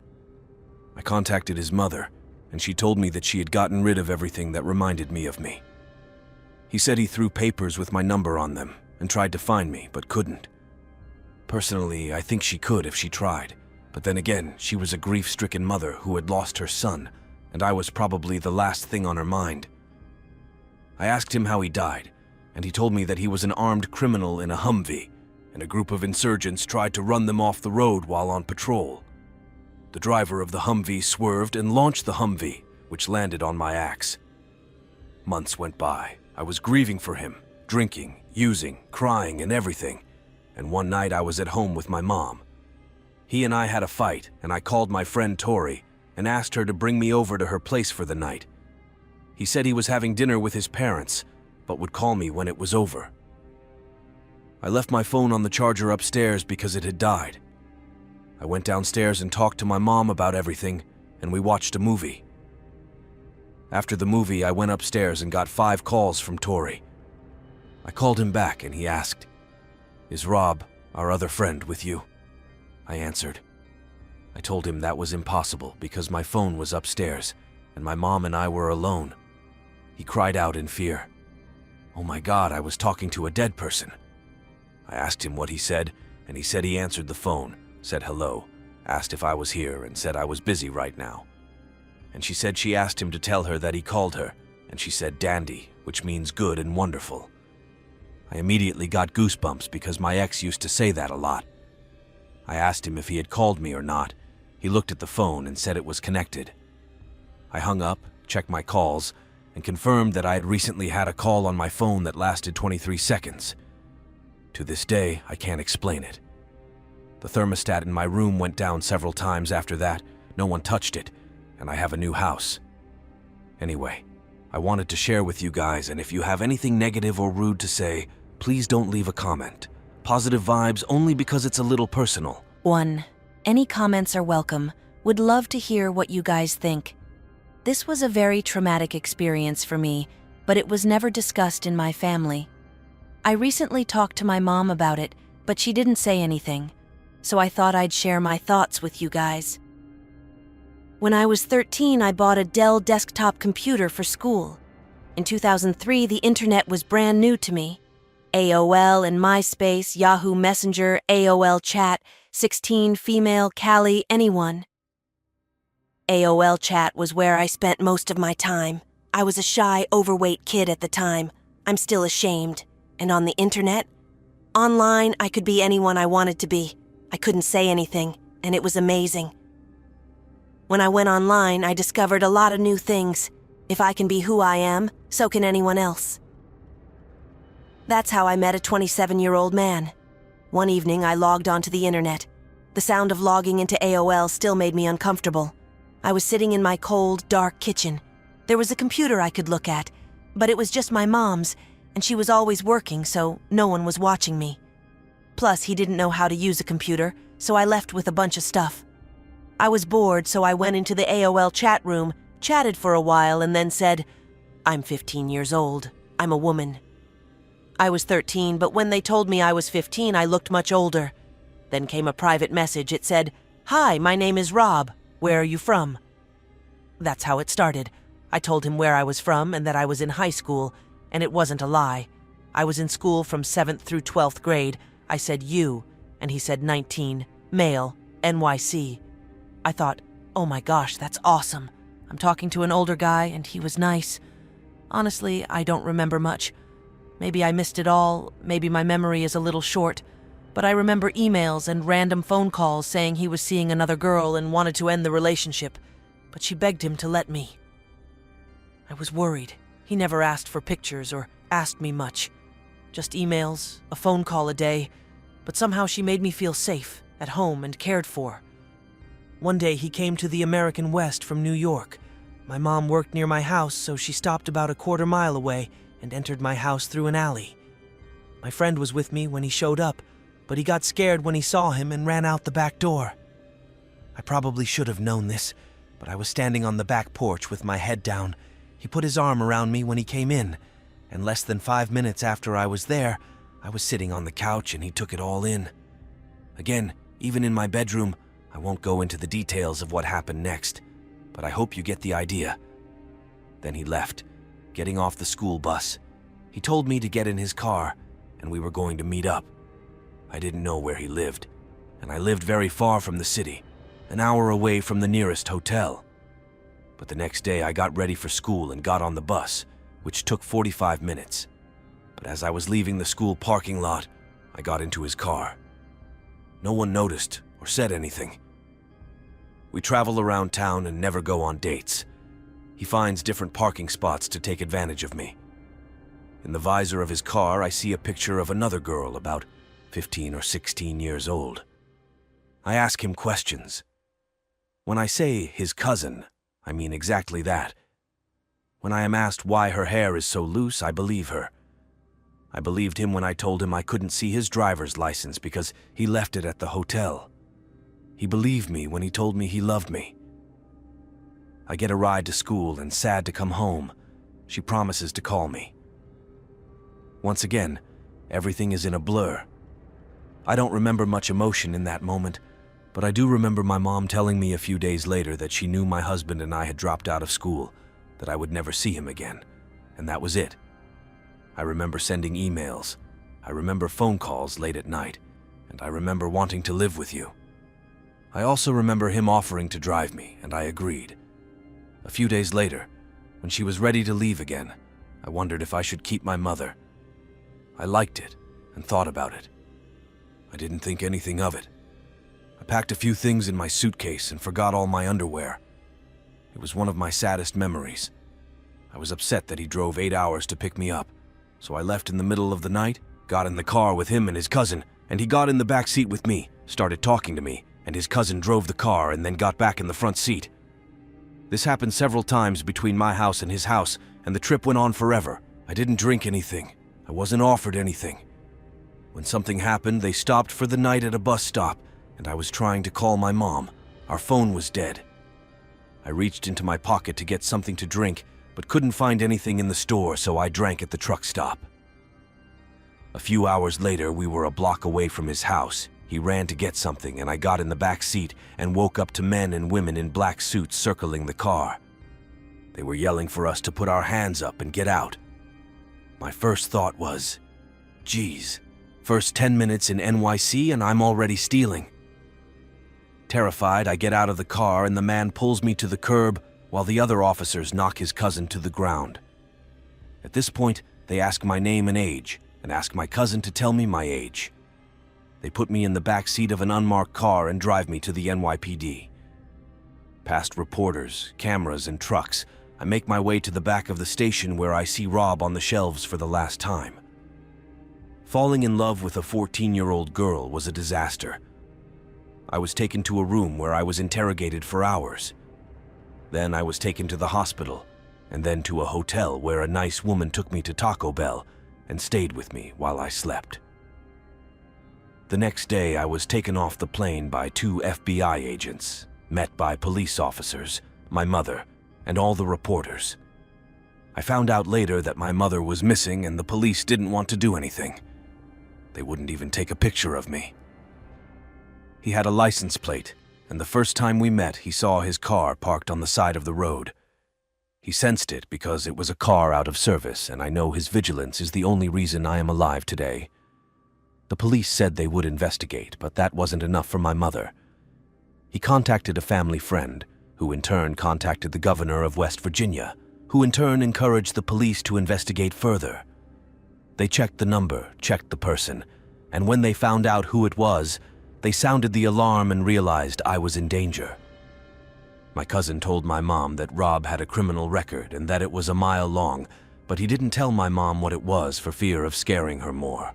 [SPEAKER 2] I contacted his mother, and she told me that she had gotten rid of everything that reminded me of me. He said he threw papers with my number on them and tried to find me, but couldn't. Personally, I think she could if she tried, but then again, she was a grief-stricken mother who had lost her son, and I was probably the last thing on her mind. I asked him how he died, and he told me that he was an armed criminal in a Humvee, and a group of insurgents tried to run them off the road while on patrol. The driver of the Humvee swerved and launched the Humvee, which landed on my axe. Months went by. I was grieving for him, drinking, using, crying, and everything, and one night I was at home with my mom. He and I had a fight, and I called my friend Tori and asked her to bring me over to her place for the night. He said he was having dinner with his parents, but would call me when it was over. I left my phone on the charger upstairs because it had died. I went downstairs and talked to my mom about everything, and we watched a movie. After the movie, I went upstairs and got 5 calls from Tori. I called him back and he asked, "Is Rob, our other friend, with you?" I answered. I told him that was impossible because my phone was upstairs and my mom and I were alone. He cried out in fear. Oh my God, I was talking to a dead person. I asked him what he said, and he said he answered the phone, said hello, asked if I was here, and said I was busy right now. And she said she asked him to tell her that he called her, and she said dandy, which means good and wonderful. I immediately got goosebumps because my ex used to say that a lot. I asked him if he had called me or not. He looked at the phone and said it was connected. I hung up, checked my calls, and confirmed that I had recently had a call on my phone that lasted 23 seconds. To this day, I can't explain it. The thermostat in my room went down several times after that. No one touched it, and I have a new house. Anyway, I wanted to share with you guys, and if you have anything negative or rude to say, please don't leave a comment. Positive vibes only because it's a little personal.
[SPEAKER 3] 1. Any comments are welcome. Would love to hear what you guys think. This was a very traumatic experience for me, but it was never discussed in my family. I recently talked to my mom about it, but she didn't say anything, so I thought I'd share my thoughts with you guys. When I was 13, I bought a Dell desktop computer for school. In 2003, the internet was brand new to me. AOL and MySpace, Yahoo Messenger, AOL Chat, 16, female, Cali, anyone. AOL Chat was where I spent most of my time. I was a shy, overweight kid at the time. I'm still ashamed. And on the internet? Online, I could be anyone I wanted to be. I couldn't say anything, and it was amazing. When I went online, I discovered a lot of new things. If I can be who I am, so can anyone else. That's how I met a 27-year-old man. One evening, I logged onto the internet. The sound of logging into AOL still made me uncomfortable. I was sitting in my cold, dark kitchen. There was a computer I could look at, but it was just my mom's, and she was always working, so no one was watching me. Plus, he didn't know how to use a computer, so I left with a bunch of stuff. I was bored, so I went into the AOL chat room, chatted for a while, and then said, "I'm 15 years old. I'm a woman." I was 13, but when they told me I was 15, I looked much older. Then came a private message. It said, "Hi, my name is Rob. Where are you from?" That's how it started. I told him where I was from and that I was in high school, and it wasn't a lie. I was in school from 7th through 12th grade. I said you, and he said 19, male, NYC. I thought, oh my gosh, that's awesome. I'm talking to an older guy, and he was nice. Honestly, I don't remember much. Maybe I missed it all, maybe my memory is a little short, but I remember emails and random phone calls saying he was seeing another girl and wanted to end the relationship, but she begged him to let me. I was worried. He never asked for pictures or asked me much. Just emails, a phone call a day, but somehow she made me feel safe, at home and cared for. One day he came to the American West from New York. My mom worked near my house, so she stopped about a quarter mile away and entered my house through an alley. My friend was with me when he showed up, but he got scared when he saw him and ran out the back door. I probably should have known this, but I was standing on the back porch with my head down. He put his arm around me when he came in, and less than 5 minutes after I was there, I was sitting on the couch and he took it all in. Again, even in my bedroom, I won't go into the details of what happened next, but I hope you get the idea. Then he left, getting off the school bus. He told me to get in his car, and we were going to meet up. I didn't know where he lived, and I lived very far from the city, an hour away from the nearest hotel. But the next day I got ready for school and got on the bus, which took 45 minutes. But as I was leaving the school parking lot, I got into his car. No one noticed or said anything. We travel around town and never go on dates. He finds different parking spots to take advantage of me. In the visor of his car, I see a picture of another girl about 15 or 16 years old. I ask him questions. When I say his cousin, I mean exactly that. When I am asked why her hair is so loose, I believe her. I believed him when I told him I couldn't see his driver's license because he left it at the hotel. He believed me when he told me he loved me. I get a ride to school and sad to come home. She promises to call me. Once again, everything is in a blur. I don't remember much emotion in that moment, but I do remember my mom telling me a few days later that she knew my husband and I had dropped out of school, that I would never see him again, and that was it. I remember sending emails. I remember phone calls late at night, and I remember wanting to live with you. I also remember him offering to drive me, and I agreed. A few days later, when she was ready to leave again, I wondered if I should keep my mother. I liked it and thought about it. I didn't think anything of it. I packed a few things in my suitcase and forgot all my underwear. It was one of my saddest memories. I was upset that he drove 8 hours to pick me up, so I left in the middle of the night, got in the car with him and his cousin, and he got in the back seat with me, started talking to me, and his cousin drove the car and then got back in the front seat. This happened several times between my house and his house, and the trip went on forever. I didn't drink anything. I wasn't offered anything. When something happened, they stopped for the night at a bus stop, and I was trying to call my mom. Our phone was dead. I reached into my pocket to get something to drink, but couldn't find anything in the store, so I drank at the truck stop. A few hours later, we were a block away from his house. He ran to get something, and I got in the back seat and woke up to men and women in black suits circling the car. They were yelling for us to put our hands up and get out. My first thought was, geez, first 10 minutes in NYC and I'm already stealing. Terrified, I get out of the car and the man pulls me to the curb while the other officers knock his cousin to the ground. At this point, they ask my name and age, and ask my cousin to tell me my age. They put me in the back seat of an unmarked car and drive me to the NYPD. Past reporters, cameras, and trucks, I make my way to the back of the station where I see Rob on the shelves for the last time.
[SPEAKER 2] Falling in love with a 14-year-old girl was a disaster. I was taken to a room where I was interrogated for hours. Then I was taken to the hospital, and then to a hotel where a nice woman took me to Taco Bell and stayed with me while I slept. The next day, I was taken off the plane by 2 FBI agents, met by police officers, my mother, and all the reporters. I found out later that my mother was missing and the police didn't want to do anything. They wouldn't even take a picture of me. He had a license plate, and the first time we met, he saw his car parked on the side of the road. He sensed it because it was a car out of service, and I know his vigilance is the only reason I am alive today. The police said they would investigate, but that wasn't enough for my mother. He contacted a family friend, who in turn contacted the governor of West Virginia, who in turn encouraged the police to investigate further. They checked the number, checked the person, and when they found out who it was, they sounded the alarm and realized I was in danger. My cousin told my mom that Rob had a criminal record and that it was a mile long, but he didn't tell my mom what it was for fear of scaring her more.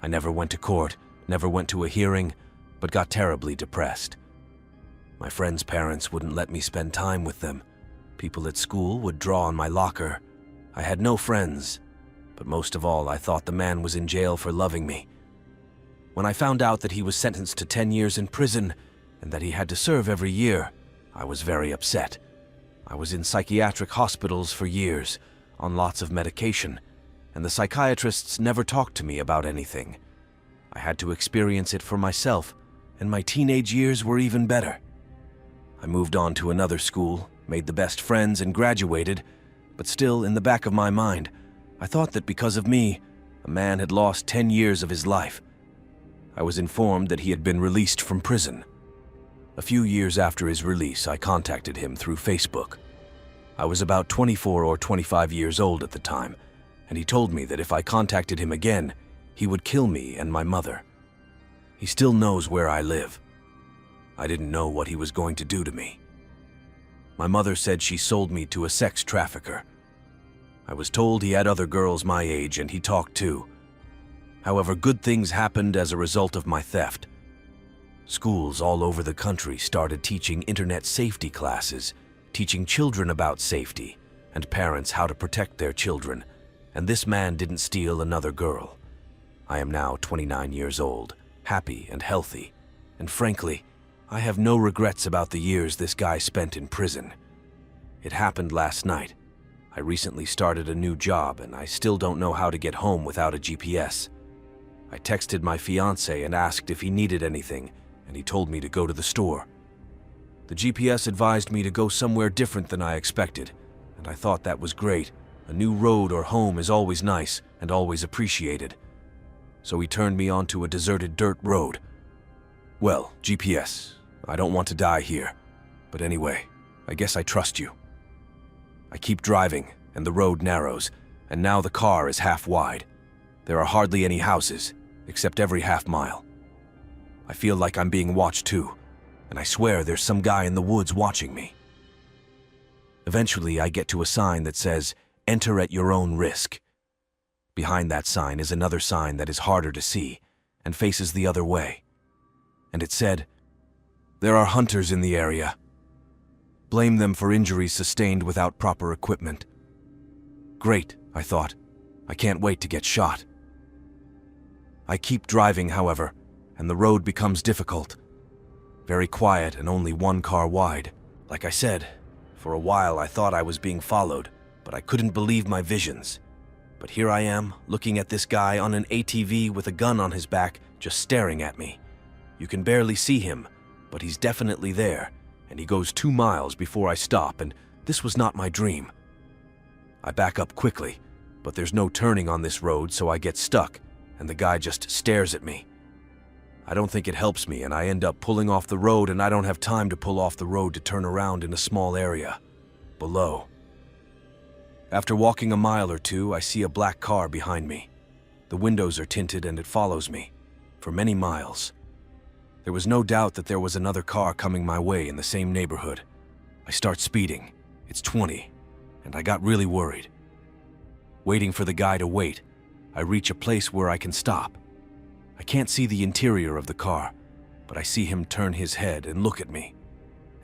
[SPEAKER 2] I never went to court, never went to a hearing, but got terribly depressed. My friends' parents wouldn't let me spend time with them. People at school would draw on my locker. I had no friends, but most of all, I thought the man was in jail for loving me. When I found out that he was sentenced to 10 years in prison and that he had to serve every year, I was very upset. I was in psychiatric hospitals for years, on lots of medication, and the psychiatrists never talked to me about anything. I had to experience it for myself, and my teenage years were even better. I moved on to another school, made the best friends, and graduated, but still, in the back of my mind, I thought that because of me, a man had lost 10 years of his life. I was informed that he had been released from prison. A few years after his release, I contacted him through Facebook. I was about 24 or 25 years old at the time, and he told me that if I contacted him again, he would kill me and my mother. He still knows where I live. I didn't know what he was going to do to me. My mother said she sold me to a sex trafficker. I was told he had other girls my age and he talked too. However, good things happened as a result of my theft. Schools all over the country started teaching internet safety classes, teaching children about safety and parents how to protect their children, and this man didn't steal another girl. I am now 29 years old, happy and healthy, and frankly, I have no regrets about the years this guy spent in prison. It happened last night. I recently started a new job and I still don't know how to get home without a GPS. I texted my fiancé and asked if he needed anything, and he told me to go to the store. The GPS advised me to go somewhere different than I expected, and I thought that was great. A new road or home is always nice and always appreciated. So he turned me onto a deserted dirt road. Well, GPS, I don't want to die here, but anyway, I guess I trust you. I keep driving, and the road narrows, and now the car is half wide. There are hardly any houses, except every half mile. I feel like I'm being watched too, and I swear there's some guy in the woods watching me. Eventually, I get to a sign that says, "Enter at your own risk." Behind that sign is another sign that is harder to see and faces the other way. And it said, "There are hunters in the area. Blame them for injuries sustained without proper equipment." Great, I thought. I can't wait to get shot. I keep driving, however, and the road becomes difficult. Very quiet and only one car wide. Like I said, for a while I thought I was being followed, but I couldn't believe my visions. But here I am, looking at this guy on an ATV with a gun on his back, just staring at me. You can barely see him, but he's definitely there, and he goes 2 miles before I stop, and this was not my dream. I back up quickly, but there's no turning on this road, so I get stuck, and the guy just stares at me. I don't think it helps me, and I end up pulling off the road, and I don't have time to pull off the road to turn around in a small area below. After walking a mile or two, I see a black car behind me. The windows are tinted and it follows me for many miles. There was no doubt that there was another car coming my way in the same neighborhood. I start speeding. It's 20, and I got really worried. Waiting for the guy to wait, I reach a place where I can stop. I can't see the interior of the car, but I see him turn his head and look at me.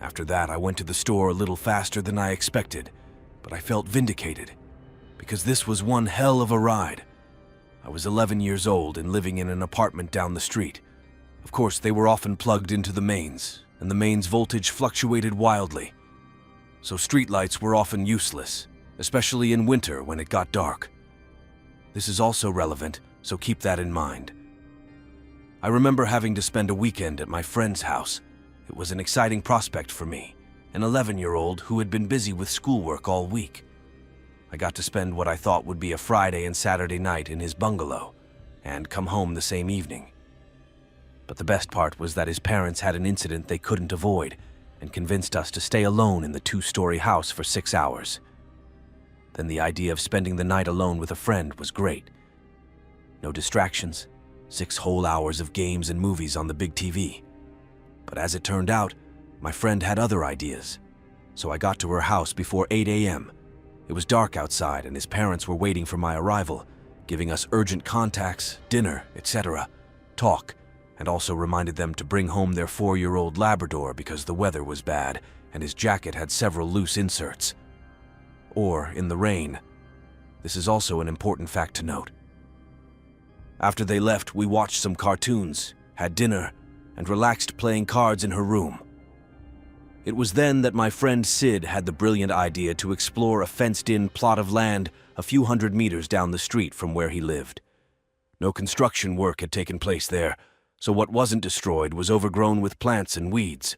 [SPEAKER 2] After that, I went to the store a little faster than I expected, but I felt vindicated, because this was one hell of a ride. I was 11 years old and living in an apartment down the street. Of course, they were often plugged into the mains, and the mains voltage fluctuated wildly. So streetlights were often useless, especially in winter when it got dark. This is also relevant, so keep that in mind. I remember having to spend a weekend at my friend's house. It was an exciting prospect for me, an 11-year-old who had been busy with schoolwork all week. I got to spend what I thought would be a Friday and Saturday night in his bungalow, and come home the same evening. But the best part was that his parents had an incident they couldn't avoid, and convinced us to stay alone in the 2-story house for 6 hours. Then the idea of spending the night alone with a friend was great. No distractions, 6 whole hours of games and movies on the big TV. But as it turned out, my friend had other ideas. So I got to her house before 8 a.m. It was dark outside and his parents were waiting for my arrival, giving us urgent contacts, dinner, etc., talk, and also reminded them to bring home their 4-year-old Labrador because the weather was bad and his jacket had several loose inserts. Or in the rain. This is also an important fact to note. After they left, we watched some cartoons, had dinner, and relaxed playing cards in her room. It was then that my friend Sid had the brilliant idea to explore a fenced-in plot of land a few hundred meters down the street from where he lived. No construction work had taken place there, so what wasn't destroyed was overgrown with plants and weeds.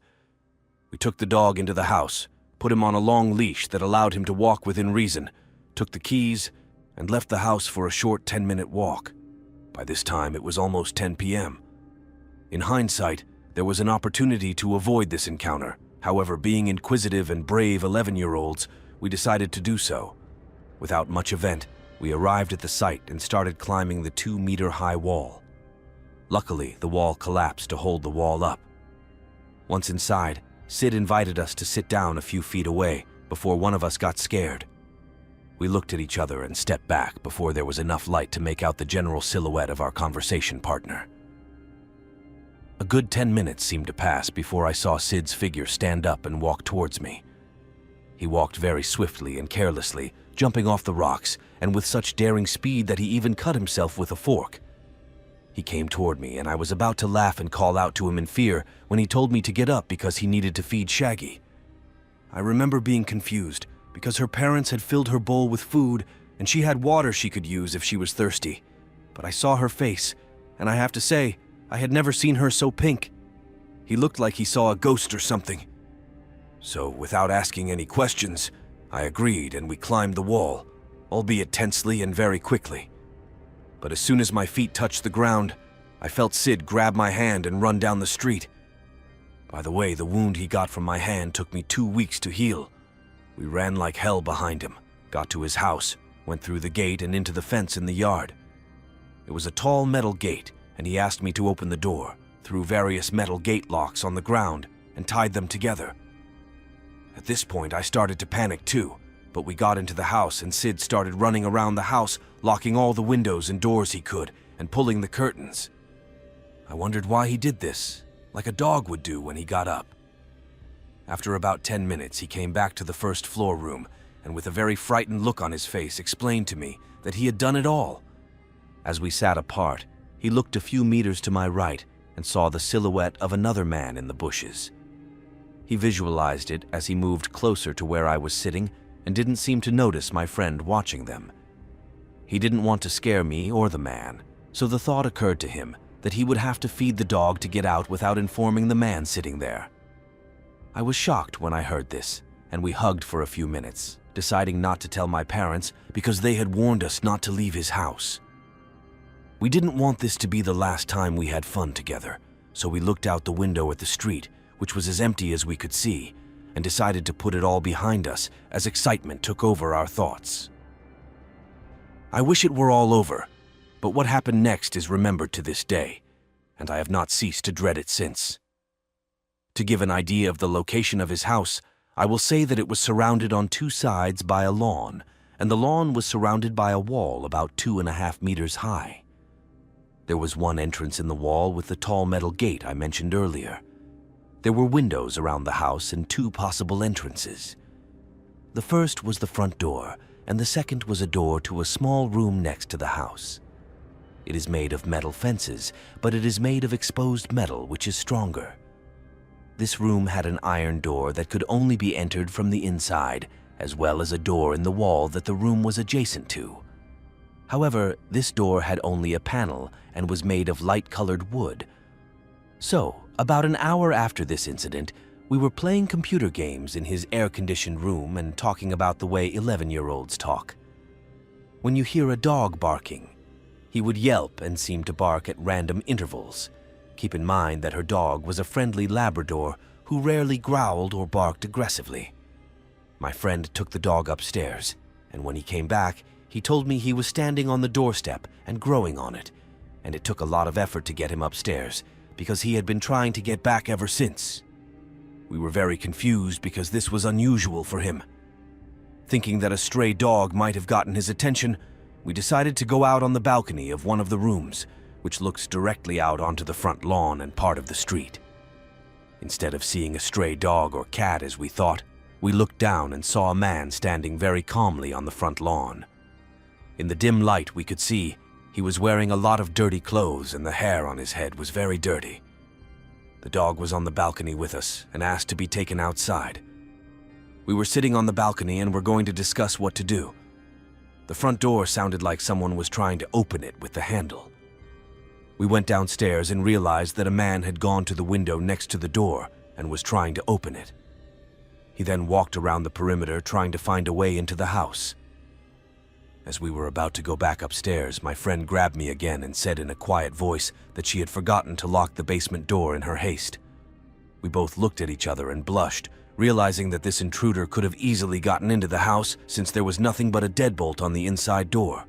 [SPEAKER 2] We took the dog into the house, put him on a long leash that allowed him to walk within reason, took the keys, and left the house for a short 10-minute walk. By this time, it was almost 10 p.m. In hindsight, there was an opportunity to avoid this encounter. However, being inquisitive and brave 11-year-olds, we decided to do so. Without much event, we arrived at the site and started climbing the 2-meter-high wall. Luckily, the wall collapsed to hold the wall up. Once inside, Sid invited us to sit down a few feet away before one of us got scared. We looked at each other and stepped back before there was enough light to make out the general silhouette of our conversation partner. A good 10 minutes seemed to pass before I saw Sid's figure stand up and walk towards me. He walked very swiftly and carelessly, jumping off the rocks, and with such daring speed that he even cut himself with a fork. He came toward me, and I was about to laugh and call out to him in fear when he told me to get up because he needed to feed Shaggy. I remember being confused because her parents had filled her bowl with food and she had water she could use if she was thirsty. But I saw her face, and I have to say, I had never seen her so pink. He looked like he saw a ghost or something. So, without asking any questions, I agreed and we climbed the wall, albeit tensely and very quickly. But as soon as my feet touched the ground, I felt Sid grab my hand and run down the street. By the way, the wound he got from my hand took me 2 weeks to heal. We ran like hell behind him, got to his house, went through the gate and into the fence in the yard. It was a tall metal gate, and he asked me to open the door, threw various metal gate locks on the ground, and tied them together. At this point, I started to panic too, but we got into the house and Sid started running around the house, locking all the windows and doors he could, and pulling the curtains. I wondered why he did this, like a dog would do when he got up. After about 10 minutes, he came back to the first floor room, and with a very frightened look on his face, explained to me that he had done it all. As we sat apart, he looked a few meters to my right and saw the silhouette of another man in the bushes. He visualized it as he moved closer to where I was sitting and didn't seem to notice my friend watching them. He didn't want to scare me or the man, so the thought occurred to him that he would have to feed the dog to get out without informing the man sitting there. I was shocked when I heard this, and we hugged for a few minutes, deciding not to tell my parents because they had warned us not to leave his house. We didn't want this to be the last time we had fun together, so we looked out the window at the street, which was as empty as we could see, and decided to put it all behind us as excitement took over our thoughts. I wish it were all over, but what happened next is remembered to this day, and I have not ceased to dread it since. To give an idea of the location of his house, I will say that it was surrounded on 2 sides by a lawn, and the lawn was surrounded by a wall about 2.5 meters high. There was one entrance in the wall with the tall metal gate I mentioned earlier. There were windows around the house and 2 possible entrances. The first was the front door, and the second was a door to a small room next to the house. It is made of metal fences, but it is made of exposed metal, which is stronger. This room had an iron door that could only be entered from the inside, as well as a door in the wall that the room was adjacent to. However, this door had only a panel and was made of light-colored wood. So, about an hour after this incident, we were playing computer games in his air-conditioned room and talking about the way 11-year-olds talk. When you hear a dog barking, he would yelp and seem to bark at random intervals. Keep in mind that her dog was a friendly Labrador who rarely growled or barked aggressively. My friend took the dog upstairs, and when he came back, he told me he was standing on the doorstep and growing on it, and it took a lot of effort to get him upstairs because he had been trying to get back ever since. We were very confused because this was unusual for him. Thinking that a stray dog might have gotten his attention, we decided to go out on the balcony of one of the rooms, which looks directly out onto the front lawn and part of the street. Instead of seeing a stray dog or cat as we thought, we looked down and saw a man standing very calmly on the front lawn. In the dim light we could see he was wearing a lot of dirty clothes and the hair on his head was very dirty. The dog was on the balcony with us and asked to be taken outside. We were sitting on the balcony and were going to discuss what to do. The front door sounded like someone was trying to open it with the handle. We went downstairs and realized that a man had gone to the window next to the door and was trying to open it. He then walked around the perimeter trying to find a way into the house. As we were about to go back upstairs, my friend grabbed me again and said in a quiet voice that she had forgotten to lock the basement door in her haste. We both looked at each other and blushed, realizing that this intruder could have easily gotten into the house since there was nothing but a deadbolt on the inside door.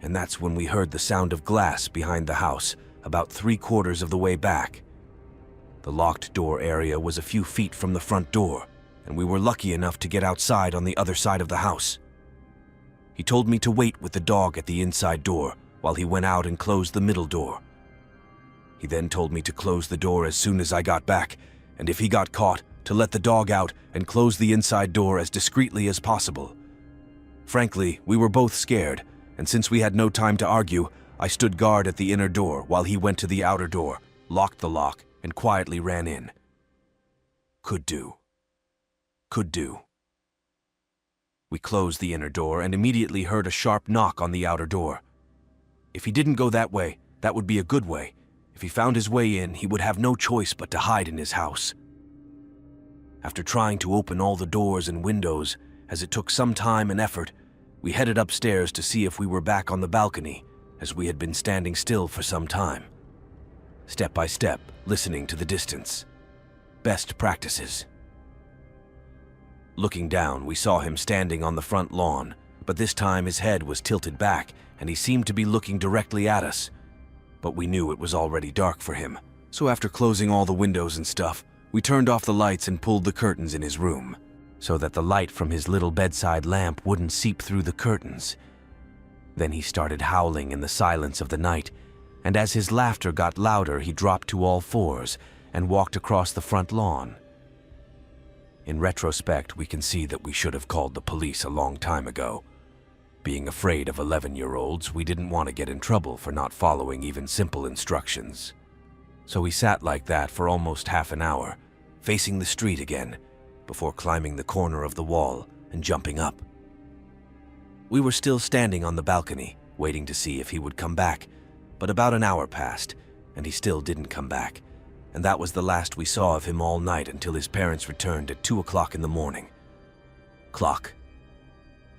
[SPEAKER 2] And that's when we heard the sound of glass behind the house, about 3/4 of the way back. The locked door area was a few feet from the front door, and we were lucky enough to get outside on the other side of the house. He told me to wait with the dog at the inside door while he went out and closed the middle door. He then told me to close the door as soon as I got back, and if he got caught, to let the dog out and close the inside door as discreetly as possible. Frankly, we were both scared, and since we had no time to argue, I stood guard at the inner door while he went to the outer door, locked the lock, and quietly ran in. Could do. We closed the inner door and immediately heard a sharp knock on the outer door. If he didn't go that way, that would be a good way. If he found his way in, he would have no choice but to hide in his house. After trying to open all the doors and windows, as it took some time and effort, we headed upstairs to see if we were back on the balcony, as we had been standing still for some time. Step by step, listening to the distance. Best practices. Looking down, we saw him standing on the front lawn, but this time his head was tilted back and he seemed to be looking directly at us. But we knew it was already dark for him, so after closing all the windows and stuff, we turned off the lights and pulled the curtains in his room, so that the light from his little bedside lamp wouldn't seep through the curtains. Then he started howling in the silence of the night, and as his laughter got louder, he dropped to all fours and walked across the front lawn. In retrospect, we can see that we should have called the police a long time ago. Being afraid of 11-year-olds, we didn't want to get in trouble for not following even simple instructions. So we sat like that for almost half an hour, facing the street again, before climbing the corner of the wall and jumping up. We were still standing on the balcony, waiting to see if he would come back, but about an hour passed, and he still didn't come back, and that was the last we saw of him all night until his parents returned at 2 o'clock in the morning.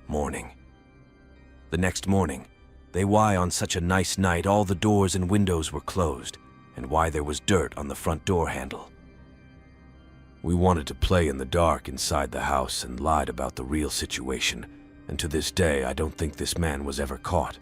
[SPEAKER 2] Morning. The next morning, why on such a nice night all the doors and windows were closed, and why there was dirt on the front door handle. We wanted to play in the dark inside the house and lied about the real situation, and to this day I don't think this man was ever caught.